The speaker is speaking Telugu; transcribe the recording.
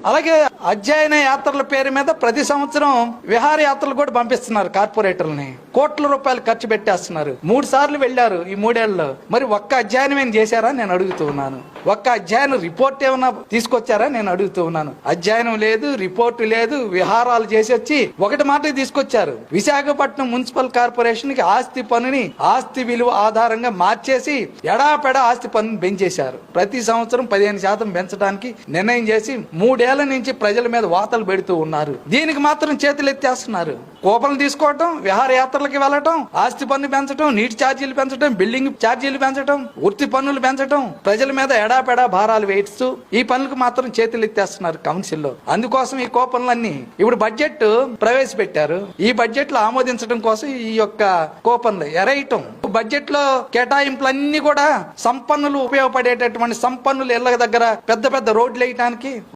అలాగే అధ్యయన యాత్రల పేరు మీద ప్రతి సంవత్సరం విహార యాత్రలు కూడా పంపిస్తున్నారు కార్పొరేటర్లని. కోట్ల రూపాయలు ఖర్చు పెట్టేస్తున్నారు. 3 సార్లు వెళ్లారు ఈ 3 ఏళ్లలో. మరి ఒక్క అధ్యయనం ఏం చేశారా నేను అడుగుతూ ఉన్నాను. ఒక్క అధ్యయనం రిపోర్ట్ ఏమన్నా తీసుకొచ్చారా నేను అడుగుతూ ఉన్నాను. అధ్యయనం లేదు, రిపోర్టు లేదు, విహారాలు చేసి వచ్చి ఒకటి మాట తీసుకొచ్చారు. విశాఖపట్నం మున్సిపల్ కార్పొరేషన్ కి ఆస్తి పన్నుని ఆస్తి విలువ ఆధారంగా మార్చేసి ఎడాపెడా ఆస్తి పన్నుని పెంచేశారు. ప్రతి సంవత్సరం 15% పెంచడానికి నిర్ణయం చేసి 3 ఏళ్ల నుంచి ప్రజల మీద వాతలు పెడుతూ ఉన్నారు. దీనికి మాత్రం చేతులు ఎత్తేస్తున్నారు. కూపన్లు తీసుకోవటం, విహారయాత్రలకి వెళ్ళటం, ఆస్తి పన్ను పెంచడం, నీటి ఛార్జీలు పెంచడం, బిల్డింగ్ ఛార్జీలు పెంచడం, వృత్తి పన్నులు పెంచడం, ప్రజల మీద ఎడాపెడా భారాలు వేయిస్తూ ఈ పనులకు మాత్రం చేతులు ఎత్తేస్తున్నారు కౌన్సిల్లో. అందుకోసం ఈ కూపన్లన్నీ ఇప్పుడు బడ్జెట్ ప్రవేశపెట్టారు. ఈ బడ్జెట్ లో ఆమోదించడం కోసం ఈ యొక్క కూపన్లు ఎరేయటం. బడ్జెట్ లో కేటాయింపులన్నీ కూడా సంపన్నులు ఉపయోగపడేటటువంటి సంపన్నులు ఇళ్ల దగ్గర పెద్ద పెద్ద రోడ్లు వేయటానికి,